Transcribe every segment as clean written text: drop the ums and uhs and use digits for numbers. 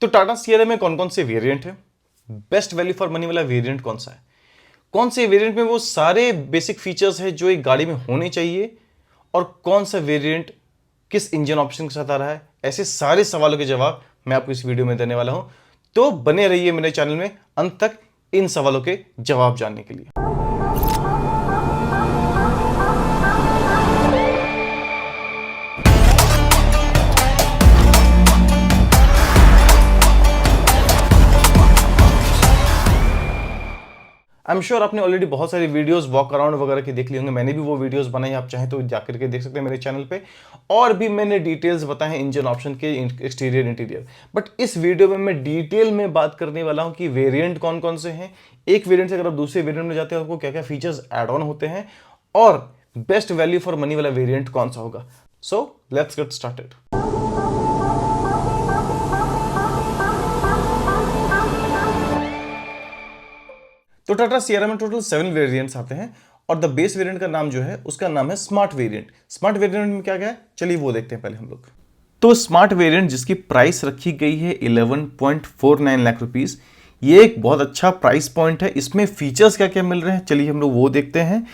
तो टाटा सियरा में कौन कौन से वेरिएंट है, बेस्ट वैल्यू फॉर मनी वाला वेरिएंट कौन सा है, कौन से वेरिएंट में वो सारे बेसिक फीचर्स है जो एक गाड़ी में होने चाहिए, और कौन सा वेरिएंट किस इंजन ऑप्शन के साथ आ रहा है, ऐसे सारे सवालों के जवाब मैं आपको इस वीडियो में देने वाला हूं। तो बने रहिए मेरे चैनल में अंत तक इन सवालों के जवाब जानने के लिए। आई एम श्योर आपने ऑलरेडी बहुत सारी वीडियोस वॉक अराउंड वगैरह की देख ली होंगे। मैंने भी वो वीडियोस बनाई, आप चाहें तो जाकर के देख सकते हैं मेरे चैनल पे। और भी मैंने डिटेल्स बताए हैं इंजन ऑप्शन के, एक्सटीरियर इंटीरियर। बट इस वीडियो में मैं डिटेल में बात करने वाला हूं कि वेरिएंट कौन कौन से हैं, एक वेरिएंट से अगर आप दूसरे वेरिएंट में जाते हैं आपको क्या क्या फीचर्स एड ऑन होते हैं, और बेस्ट वैल्यू फॉर मनी वाला वेरिएंट कौन सा होगा। So let's get started. तो टाटा सियरा में टोटल 7 वेरिएंट्स आते हैं, और द बेस वेरिएंट का नाम जो है उसका नाम है स्मार्ट वेरिएंट। स्मार्ट वेरिएंट में क्या क्या है, चलिए वो देखते हैं पहले हम लोग। तो स्मार्ट वेरिएंट जिसकी प्राइस रखी गई है 11.49 लाख रुपीस, ये एक बहुत अच्छा प्राइस पॉइंट है। इसमें फीचर्स क्या क्या मिल रहे हैं, चलिए हम लोग वो देखते हैं।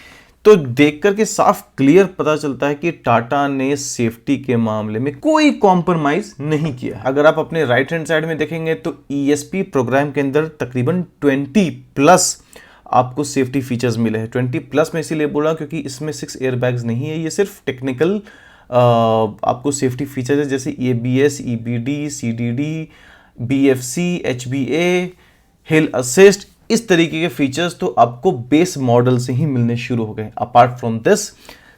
तो देख करके साफ क्लियर पता चलता है कि टाटा ने सेफ्टी के मामले में कोई कॉम्प्रोमाइज नहीं किया। अगर आप अपने राइट हैंड साइड में देखेंगे तो ESP प्रोग्राम के अंदर तकरीबन 20 प्लस आपको सेफ्टी फीचर्स मिले हैं। 20 प्लस में इसीलिए बोला क्योंकि इसमें 6 एयरबैग्स नहीं है, ये सिर्फ टेक्निकल आपको सेफ्टी फीचर्स है, जैसे ABS, EBD, CDD, BFC, HBA, हिल असिस्ट, इस तरीके के फीचर्स तो आपको बेस मॉडल से ही मिलने शुरू हो गए। अपार्ट फ्रॉम दिस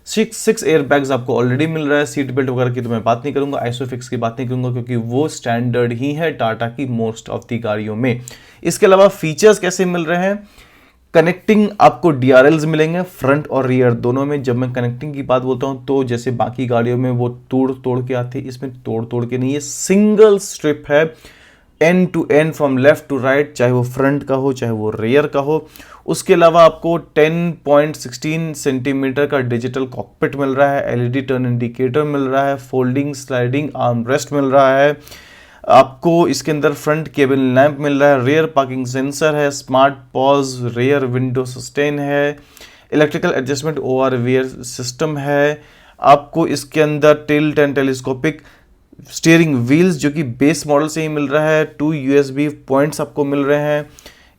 6 एयरबैग्स आपको ऑलरेडी मिल रहा है। सीट बेल्ट वगैरह की तो मैं बात नहीं करूंगा, आइसोफिक्स की बात नहीं करूंगा, क्योंकि वो स्टैंडर्ड ही है टाटा की मोस्ट ऑफ दी गाड़ियों में। इसके अलावा फीचर्स कैसे मिल रहे हैं, कनेक्टिंग आपको DRLs मिलेंगे फ्रंट और रियर दोनों में। जब मैं कनेक्टिंग की बात बोलता हूं तो जैसे बाकी गाड़ियों में वो तोड़ तोड़ के आते, इसमें तोड़ तोड़ के नहीं, ये सिंगल स्ट्रिप है, end to end from left to right, चाहे वो फ्रंट का हो चाहे वो रियर का हो। उसके अलावा आपको 10.16 सेंटीमीटर का डिजिटल कॉकपिट मिल रहा है, LED टर्न इंडिकेटर मिल रहा है, फोल्डिंग स्लाइडिंग आर्म रेस्ट मिल रहा है, आपको इसके अंदर फ्रंट केबिन लैंप मिल रहा है, रियर पार्किंग सेंसर है, smart pause, rear window sustain है, इलेक्ट्रिकल एडजस्टमेंट ORVR सिस्टम है, आपको इसके अंदर tilt and telescopic steering wheels जो कि बेस मॉडल से ही मिल रहा है, 2 USB पॉइंट्स आपको मिल रहे हैं।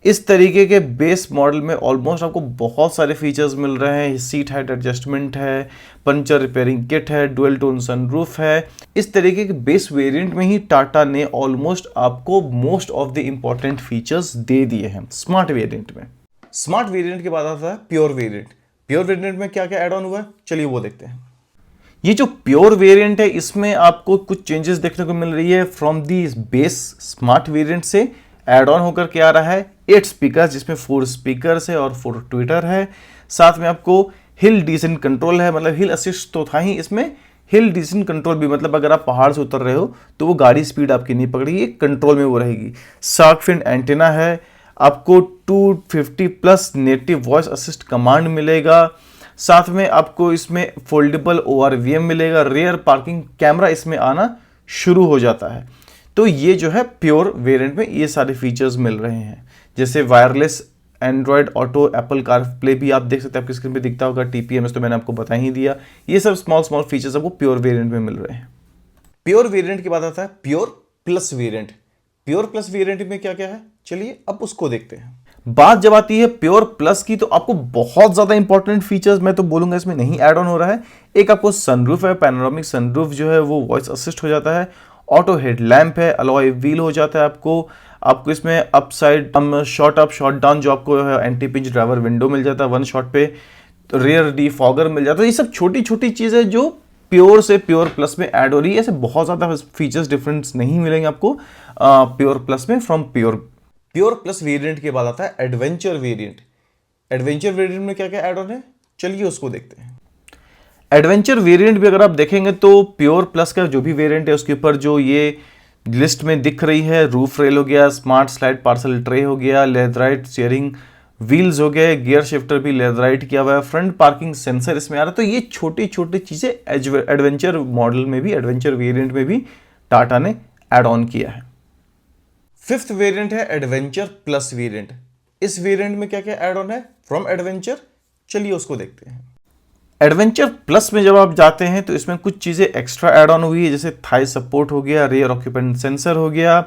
इस तरीके के बेस मॉडल में ऑलमोस्ट आपको बहुत सारे फीचर्स मिल रहे हैं। सीट हाइट एडजस्टमेंट है, पंचर रिपेयरिंग किट है, डुअल टोन सनरूफ है। इस तरीके के बेस वेरिएंट में ही टाटा ने ऑलमोस्ट आपको most of the important features दे दिए हैं स्मार्ट वेरिएंट में। स्मार्ट वेरिएंट के बाद आता है प्योर वेरिएंट। प्योर वेरिएंट में क्या क्या एड ऑन हुआ है, चलिए वो देखते हैं। ये जो प्योर वेरिएंट है इसमें आपको कुछ चेंजेस देखने को मिल रही है from the base smart variant से। एड ऑन होकर के आ रहा है 8 स्पीकर, जिसमें 4 स्पीकर्स है और 4 ट्विटर है। साथ में आपको हिल डिसेंट कंट्रोल है, मतलब हिल असिस्ट तो था ही, इसमें हिल डिसेंट कंट्रोल भी, मतलब अगर आप पहाड़ से उतर रहे हो तो वो गाड़ी स्पीड आपकी नहीं पकड़ेगी, कंट्रोल में वो रहेगी। शार्क फिन एंटेना है, आपको 250 plus native voice assist command मिलेगा। साथ में आपको इसमें फोल्डेबल ORVM मिलेगा, रियर पार्किंग कैमरा इसमें आना शुरू हो जाता है। तो ये जो है प्योर वेरिएंट में ये सारे फीचर्स मिल रहे हैं, जैसे wireless Android auto, Apple car play भी आप देख सकते हैं, आपकी स्क्रीन पे दिखता होगा। TPMS तो मैंने आपको बता ही दिया। ये सब स्मॉल फीचर्स आपको प्योर वेरिएंट में मिल रहे हैं। प्योर वेरिएंट के बाद आता है pure plus variant. Pure plus variant में क्या क्या है, चलिए अब उसको देखते हैं। बात जब आती है प्योर प्लस की तो आपको बहुत ज्यादा इंपॉर्टेंट फीचर्स मैं तो बोलूंगा इसमें नहीं ऐड ऑन हो रहा है। एक आपको सनरूफ है, पैनोरामिक सनरूफ जो है वो वॉइस असिस्ट हो जाता है, ऑटो हेडलैम्प है, अलॉय व्हील हो जाता है आपको इसमें up side shot up shot down जो आपको एंटी पिंच ड्राइवर विंडो मिल जाता है 1 शॉट पे, रियर डिफॉगर मिल जाता है। ये सब छोटी छोटी चीजें जो प्योर से प्योर प्लस में ऐड हो रही है। ऐसे बहुत ज्यादा फीचर्स डिफरेंस नहीं मिलेंगे आपको प्योर प्लस में फ्रॉम प्योर प्लस वेरिएंट के बाद आता है एडवेंचर वेरिएंट। एडवेंचर वेरिएंट में क्या क्या ऐड ऑन है, चलिए उसको देखते हैं। एडवेंचर वेरिएंट भी अगर आप देखेंगे तो प्योर प्लस का जो भी वेरिएंट है उसके ऊपर जो ये लिस्ट में दिख रही है, रूफ रेल हो गया, स्मार्ट स्लाइड पार्सल ट्रे हो गया, लेदराइट स्टीयरिंग व्हील्स हो गए, गियर शिफ्टर भी लेदराइट किया हुआ है, फ्रंट पार्किंग सेंसर इसमें आ रहा है। तो ये छोटी छोटी चीजें एडवेंचर मॉडल में भी, एडवेंचर वेरिएंट में भी टाटा ने ऐड ऑन किया है। फिफ्थ वेरिएंट है एडवेंचर प्लस वेरिएंट। इस वेरिएंट में क्या क्या एड ऑन है फ्रॉम एडवेंचर, चलिए उसको देखते हैं। एडवेंचर प्लस में जब आप जाते हैं तो इसमें कुछ चीजें एक्स्ट्रा एड ऑन हुई है, जैसे थाई सपोर्ट हो गया, रियर ऑक्यूपेंट सेंसर हो गया,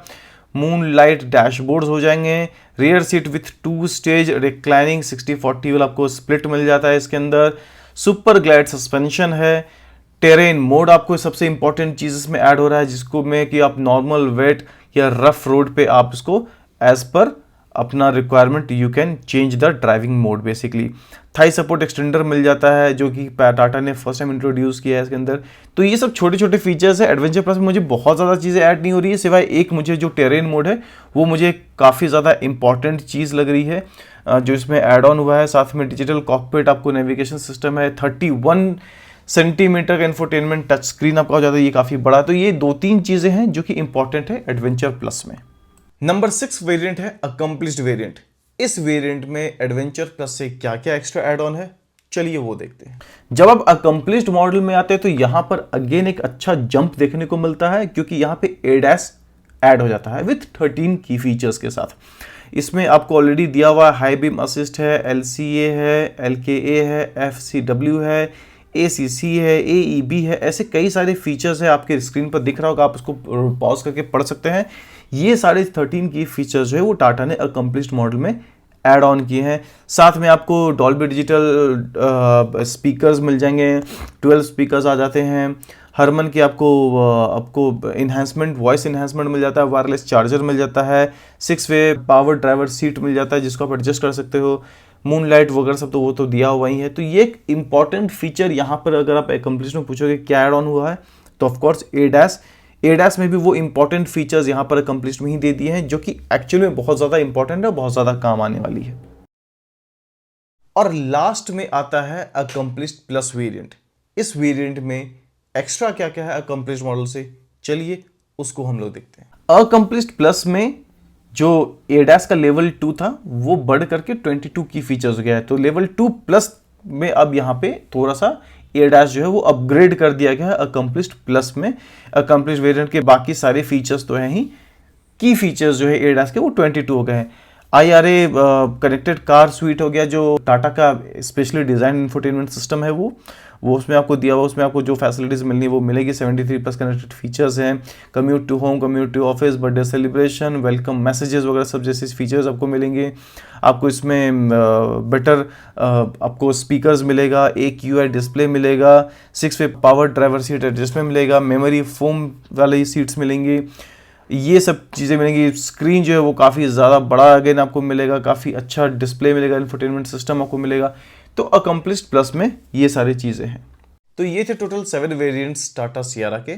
मून लाइट डैशबोर्ड्स हो जाएंगे, rear seat with 2 stage reclining 60-40 वाला आपको स्प्लिट मिल जाता है इसके अंदर, सुपर ग्लाइड सस्पेंशन है, टेरेन मोड आपको सबसे इंपॉर्टेंट चीज इसमें ऐड हो रहा है, जिसको में कि आप नॉर्मल वेट या रफ रोड पे आप इसको एज पर अपना requirement you can change the driving mode basically. Thigh support extender मिल जाता है जो कि टाटा ने फर्स्ट टाइम इंट्रोड्यूस किया है इसके अंदर। तो ये सब छोटे छोटे फीचर्स है। एडवेंचर प्लस में मुझे बहुत ज़्यादा चीज़ें ऐड नहीं हो रही है, सिवाय एक मुझे जो टेरेन मोड है वो मुझे काफ़ी ज़्यादा इंपॉर्टेंट चीज़ लग रही है जो इसमें ऐड ऑन हुआ है। साथ में डिजिटल कॉकपिट आपको नेविगेशन सिस्टम है, 31 सेंटीमीटर का इंफोटेनमेंट टच स्क्रीन आपका हो जाता है, ये काफ़ी बड़ा। तो ये 2-3 चीज़ें हैं जो कि इंपॉर्टेंट है एडवेंचर प्लस में। नंबर 6 वेरिएंट है अकम्प्लिश्ड वेरिएंट। इस वेरिएंट में एडवेंचर प्लस से क्या क्या एक्स्ट्रा एड ऑन है, चलिए वो देखते हैं। जब आप अकम्प्लिश्ड मॉडल में आते हैं तो यहां पर अगेन एक अच्छा जंप देखने को मिलता है, क्योंकि यहां पे ADAS ऐड हो जाता है विथ 13 की फीचर्स के साथ। इसमें आपको ऑलरेडी दिया हुआ हाई बीम असिस्ट है, LCA है, LKA है, FCW है, ACC है, AEB है, ऐसे कई सारे फीचर्स है। आपके स्क्रीन पर दिख रहा होगा, आप उसको पॉज करके पढ़ सकते हैं। ये सारे 13 की फीचर्स जो है वो टाटा ने अकम्प्लिश्ड मॉडल में ऐड ऑन किए हैं। साथ में आपको डॉल्बी डिजिटल स्पीकर्स मिल जाएंगे, 12 स्पीकर्स आ जाते हैं। हरमन की आपको इन्हांसमेंट, वॉइस इन्हांसमेंट मिल जाता है, वायरलेस चार्जर मिल जाता है, 6 वे पावर ड्राइवर सीट मिल जाता है जिसको आप एडजस्ट कर सकते हो, मून लाइट वगैरह सब तो वो तो दिया हुआ ही है। तो ये एक इंपॉर्टेंट फीचर यहाँ पर अगर आप अकम्प्लिश्ड में पूछोगे क्या ऐड ऑन हुआ है, तो ऑफकोर्स ADAS में भी वो इंपॉर्टेंट फीचर्स यहाँ पर अकम्प्लिश्ड में ही दे दिए हैं जो कि एक्चुअली में बहुत ज़्यादा इंपॉर्टेंट है, बहुत ज़्यादा काम आने वाली है। और लास्ट में आता है अकम्प्लिश्ड प्लस वेरिएंट। इस वेरिएंट में एक्स्ट्रा क्या क्या है अकम्प्लिश्ड मॉडल से, चलिए उसको हम लोग देखते हैं। अकम्प्लिश्ड प्लस में जो ADAS का लेवल 2 था वो बढ़ करके 22 की फीचर्स हो गया है। तो लेवल 2 प्लस में अब यहाँ पे थोड़ा सा ADAS जो है वो अपग्रेड कर दिया गया है अकम्प्लिश्ड प्लस में। अकम्प्लिश्ड वेरिएंट के बाकी सारे फीचर्स तो हैं ही, की फीचर्स जो है ADAS के वो 22 हो गए हैं। IRA कनेक्टेड कार स्वीट हो गया, जो टाटा का स्पेशली डिजाइन इंफोटेनमेंट सिस्टम है वो उसमें आपको दिया हुआ, उसमें आपको जो फैसिलिटीज मिलनी है वो मिलेगी। 73+ कनेक्टेड फीचर्स हैं, commute to home, commute to office, birthday celebration, welcome messages वगैरह सब जैसे फीचर्स आपको मिलेंगे। आपको इसमें बेटर आपको स्पीकर्स मिलेगा, एक UI डिस्प्ले मिलेगा, 6 वे पावर ड्राइवर सीट एडजस्टमेंट मिलेगा, मेमोरी फोम वाली सीट्स मिलेंगी, ये सब चीज़ें मिलेंगी। स्क्रीन जो है वो काफ़ी ज़्यादा बड़ा अगेन आपको मिलेगा, काफ़ी अच्छा डिस्प्ले मिलेगा, इंफोटेनमेंट सिस्टम आपको मिलेगा। तो अकम्प्लिश्ड प्लस में ये सारी चीज़ें हैं। तो ये थे टोटल 7 वेरिएंट्स टाटा सियारा के।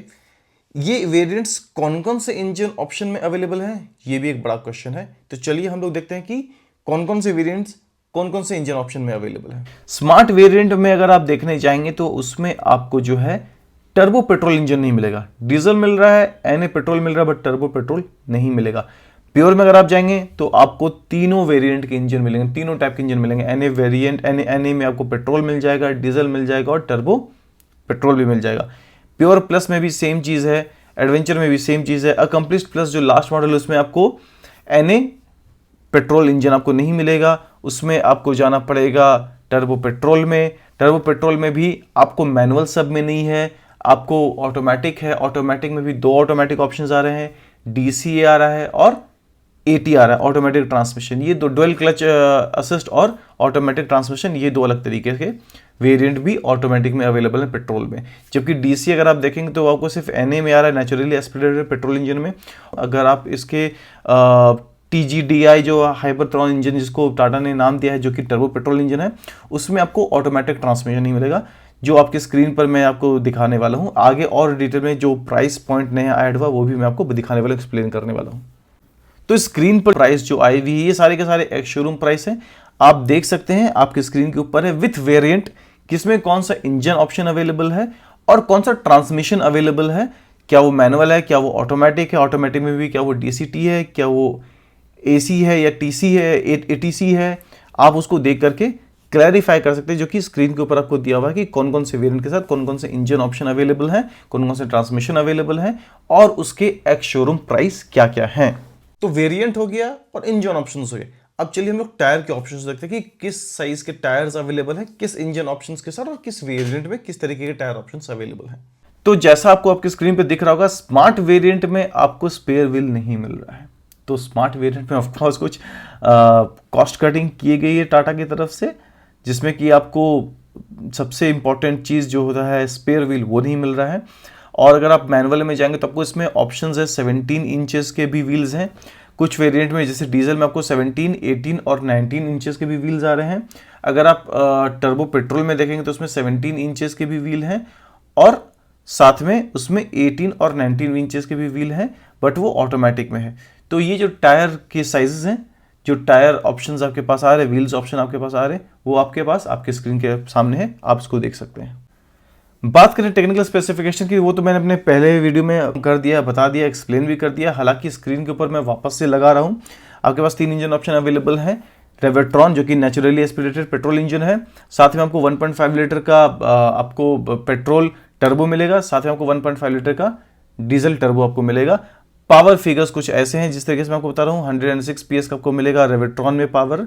ये वेरिएंट्स कौन कौन से इंजन ऑप्शन में अवेलेबल हैं, ये भी एक बड़ा क्वेश्चन है। तो चलिए हम लोग देखते हैं कि कौन कौन से वेरिएंट्स कौन कौन से इंजन ऑप्शन में अवेलेबल है। स्मार्ट वेरिएंट में अगर आप देखने जाएंगे तो उसमें आपको जो है टर्बो पेट्रोल इंजन नहीं मिलेगा। डीजल मिल रहा है, NA पेट्रोल मिल रहा है, बट टर्बो पेट्रोल नहीं मिलेगा। प्योर में अगर आप जाएंगे तो आपको तीनों वेरिएंट के इंजन मिलेंगे, तीनों टाइप के इंजन मिलेंगे। NA वेरिएंट, NA में आपको पेट्रोल मिल जाएगा, डीजल मिल जाएगा और टर्बो पेट्रोल भी मिल जाएगा। प्योर प्लस में भी सेम चीज़ है, एडवेंचर में भी सेम चीज़ है। अकम्प्लिश्ड प्लस जो लास्ट मॉडल है उसमें आपको NA पेट्रोल इंजन आपको नहीं मिलेगा, उसमें आपको जाना पड़ेगा टर्बो पेट्रोल में। टर्बो पेट्रोल में भी आपको मैनुअल सब में नहीं है, आपको ऑटोमेटिक है। ऑटोमेटिक में भी 2 ऑटोमेटिक ऑप्शंस आ रहे हैं, DCA आ रहा है और AT आ रहा है, ऑटोमेटिक ट्रांसमिशन। ये दो डुअल क्लच असिस्ट और ऑटोमेटिक ट्रांसमिशन, ये 2 अलग तरीके के वेरिएंट भी ऑटोमेटिक में अवेलेबल है पेट्रोल में। जबकि DC अगर आप देखेंगे तो आपको सिर्फ NA में आ रहा है, नेचुरली एस्पिरेटेड पेट्रोल इंजन में। अगर आप इसके TGDI जो हाइपरट्रॉन इंजन जिसको टाटा ने नाम दिया है, जो कि टर्बो पेट्रोल इंजन है, उसमें आपको ऑटोमेटिक ट्रांसमिशन नहीं मिलेगा, जो आपके स्क्रीन पर मैं आपको दिखाने वाला हूँ। आगे और डिटेल में जो प्राइस पॉइंट नया ऐड हुआ वो भी मैं आपको दिखाने वाला, एक्सप्लेन करने वाला हूँ। तो स्क्रीन पर प्राइस जो आई हुई है ये सारे के सारे एक शोरूम प्राइस है, आप देख सकते हैं आपके स्क्रीन के ऊपर है, विथ वेरिएंट किसमें कौन सा इंजन ऑप्शन अवेलेबल है और कौन सा ट्रांसमिशन अवेलेबल है, क्या वो मैनुअल है, क्या वो ऑटोमेटिक है, ऑटोमेटिक में भी क्या वो DCT है, क्या वो AC है या TC है, ATC है। आप उसको देख करके क्लैरिफाई कर सकते हैं, जो कि स्क्रीन के ऊपर आपको दिया हुआ है कि कौन कौन से वेरिएंट के साथ कौन कौन से इंजन ऑप्शन अवेलेबल हैं, कौन कौन से ट्रांसमिशन अवेलेबल हैं और उसके एक्स शोरूम प्राइस क्या क्या हैं। तो वेरिएंट हो गया और इंजन ऑप्शंस हो गए। अब चलिए हम लोग टायर के ऑप्शंस देखते हैं कि किस साइज के टायर्स अवेलेबल हैं, किस इंजन ऑप्शंस के साथ और किस वेरिएंट में किस तरीके के टायर ऑप्शंस अवेलेबल हैं। तो जैसा आपको आपकी स्क्रीन पे दिख रहा होगा, स्मार्ट वेरिएंट में आपको स्पेयर व्हील नहीं मिल रहा है। तो स्मार्ट वेरिएंट में ऑफकोर्स कुछ कॉस्ट कटिंग की गई है टाटा की तरफ से, जिसमें कि आपको सबसे इंपॉर्टेंट चीज़ जो होता है स्पेयर व्हील वो नहीं मिल रहा है। और अगर आप मैनुअल में जाएंगे तो आपको इसमें ऑप्शंस है, 17 इंचेस के भी व्हील्स हैं कुछ वेरिएंट में, जैसे डीजल में आपको 17, 18 और 19 इंचेस के भी व्हील्स आ रहे हैं। अगर आप टर्बो पेट्रोल में देखेंगे तो उसमें 17 इंचेस के भी व्हील हैं और साथ में उसमें 18 और 19 इंचेस के भी व्हील हैं, बट वो ऑटोमेटिक में है। तो ये जो टायर के साइजेस हैं, जो टायर ऑप्शंस आपके पास आ रहे हैं, व्हील्स ऑप्शन आपके पास आ रहे हैं, वो आपके पास आपके स्क्रीन के सामने है, आप इसको देख सकते हैं। बात करें टेक्निकल स्पेसिफिकेशन की, वो तो मैंने अपने पहले वीडियो में कर दिया, बता दिया, एक्सप्लेन भी कर दिया। हालांकि स्क्रीन के ऊपर मैं वापस से लगा रहा हूँ। आपके पास 3 इंजन ऑप्शन अवेलेबल है। रेवेट्रॉन जो कि नेचुरली एस्पिरेटेड पेट्रोल इंजन है, साथ में आपको 1.5 लीटर का आपको पेट्रोल टर्बो मिलेगा, साथ में आपको 1.5 लीटर का डीजल टर्बो आपको मिलेगा। पावर फिगर्स कुछ ऐसे हैं जिस तरीके से मैं आपको बता रहा हूँ। 106 PS का आपको मिलेगा रेवेट्रॉन में पावर,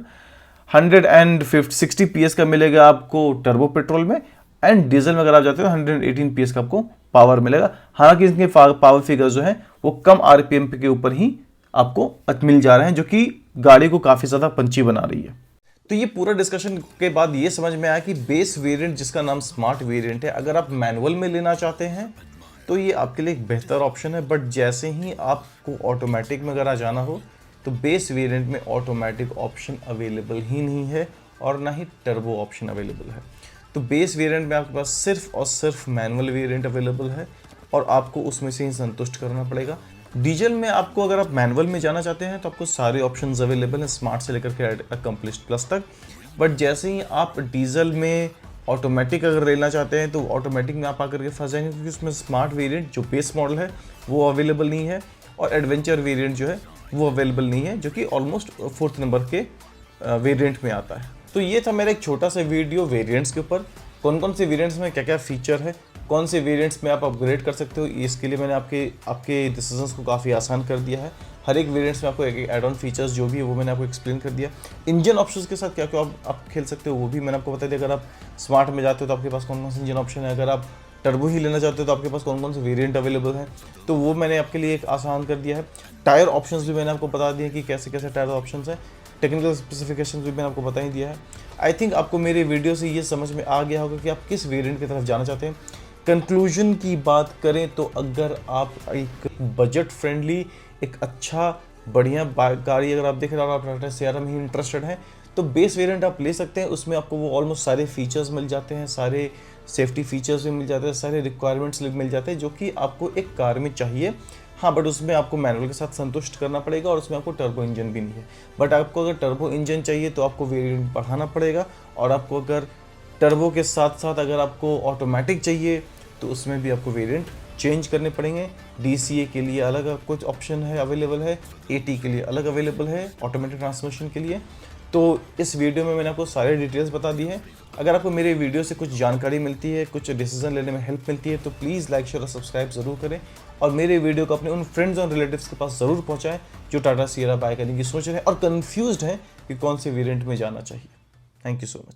160 PS का मिलेगा आपको टर्बो पेट्रोल में, एंड डीजल में अगर आप जाते हो 118 PS का आपको पावर मिलेगा। हालांकि इनके पावर फिगर्स जो है वो कम आरपीएम के ऊपर ही आपको मिल जा रहे हैं, जो कि गाड़ी को काफी ज्यादा पंची बना रही है। तो ये पूरा डिस्कशन के बाद ये समझ में आया कि बेस वेरिएंट जिसका नाम स्मार्ट वेरिएंट है, अगर आप मैनुअल में लेना चाहते हैं तो ये आपके लिए एक बेहतर ऑप्शन है। बट जैसे ही आपको ऑटोमेटिक में अगर जाना हो तो बेस वेरिएंट में ऑटोमेटिक ऑप्शन अवेलेबल ही नहीं है और ना ही टर्बो ऑप्शन अवेलेबल है। तो बेस वेरिएंट में आपके पास सिर्फ और सिर्फ मैनुअल वेरिएंट अवेलेबल है और आपको उसमें से ही संतुष्ट करना पड़ेगा। डीजल में आपको अगर आप मैनुअल में जाना चाहते हैं तो आपको सारे ऑप्शंस अवेलेबल हैं, स्मार्ट से लेकर के अकम्प्लिश्ड प्लस तक। बट जैसे ही आप डीजल में ऑटोमेटिक अगर लेना चाहते हैं तो ऑटोमेटिक में आप आकर के फंस जाएंगे, क्योंकि उसमें स्मार्ट वेरिएंट जो बेस मॉडल है वो अवेलेबल नहीं है और एडवेंचर वेरिएंट जो है वो अवेलेबल नहीं है, जो कि ऑलमोस्ट 4th नंबर के वेरिएंट में आता है। तो ये था मेरा एक छोटा सा वीडियो वेरिएंट्स के ऊपर, कौन कौन से वेरिएंट्स में क्या क्या फीचर है, कौन से वेरिएंट्स में आप अपग्रेड कर सकते हो। इसके लिए मैंने आपके डिसीजंस को काफ़ी आसान कर दिया है। हर एक वेरिएंट्स में आपको एक एड ऑन फीचर्स जो भी है वो मैंने आपको एक्सप्लेन कर दिया। इंजन ऑप्शंस के साथ क्या क्या आप खेल सकते हो वो भी मैंने आपको बता दिया। अगर आप स्मार्ट में जाते हो तो आपके पास कौन कौन से इंजन ऑप्शन है, अगर आप टर्बो ही लेना चाहते हो तो आपके पास कौन कौन से वेरिएंट अवेलेबल हैं, तो वो मैंने आपके लिए एक आसान कर दिया है। टायर ऑप्शंस भी मैंने आपको बता दिया कि कैसे कैसे टायर ऑप्शंस हैं। टेक्निकल स्पेसिफिकेशन भी मैंने आपको बता ही दिया है। आई थिंक आपको मेरे वीडियो से ये समझ में आ गया होगा कि आप किस वेरिएंट की तरफ जाना चाहते हैं। कंक्लूजन की बात करें तो अगर आप एक बजट फ्रेंडली, एक अच्छा बढ़िया गाड़ी अगर आप देख रहे हो और आप टाटा सियारा में ही इंटरेस्टेड हैं तो बेस वेरिएंट आप ले सकते हैं। उसमें आपको वो ऑलमोस्ट सारे फीचर्स मिल जाते हैं, सारे सेफ्टी फीचर्स भी मिल जाते हैं, सारे रिक्वायरमेंट्स मिल जाते हैं जो कि आपको एक कार में चाहिए। हाँ, बट उसमें आपको मैनुअल के साथ संतुष्ट करना पड़ेगा और उसमें आपको टर्बो इंजन भी नहीं है। बट आपको अगर टर्बो इंजन चाहिए तो आपको वेरिएंट बढ़ाना पड़ेगा, और आपको अगर टर्बो के साथ साथ अगर आपको ऑटोमेटिक चाहिए तो उसमें भी आपको वेरिएंट चेंज करने पड़ेंगे। DCA के लिए अलग कुछ ऑप्शन है अवेलेबल है, AT के लिए अलग अवेलेबल है, ऑटोमेटिक ट्रांसमिशन के लिए। तो इस वीडियो में मैंने आपको सारे डिटेल्स बता दी हैं। अगर आपको मेरे वीडियो से कुछ जानकारी मिलती है, कुछ डिसीजन लेने में हेल्प मिलती है तो प्लीज़ लाइक, शेयर और सब्सक्राइब ज़रूर करें, और मेरे वीडियो को अपने उन फ्रेंड्स और रिलेटिव्स के पास ज़रूर पहुँचाएँ जो टाटा सियरा बाय करने की सोच रहे हैं और कन्फ्यूज्ड हैं कि कौन से वेरिएंट में जाना चाहिए। Thank you so much.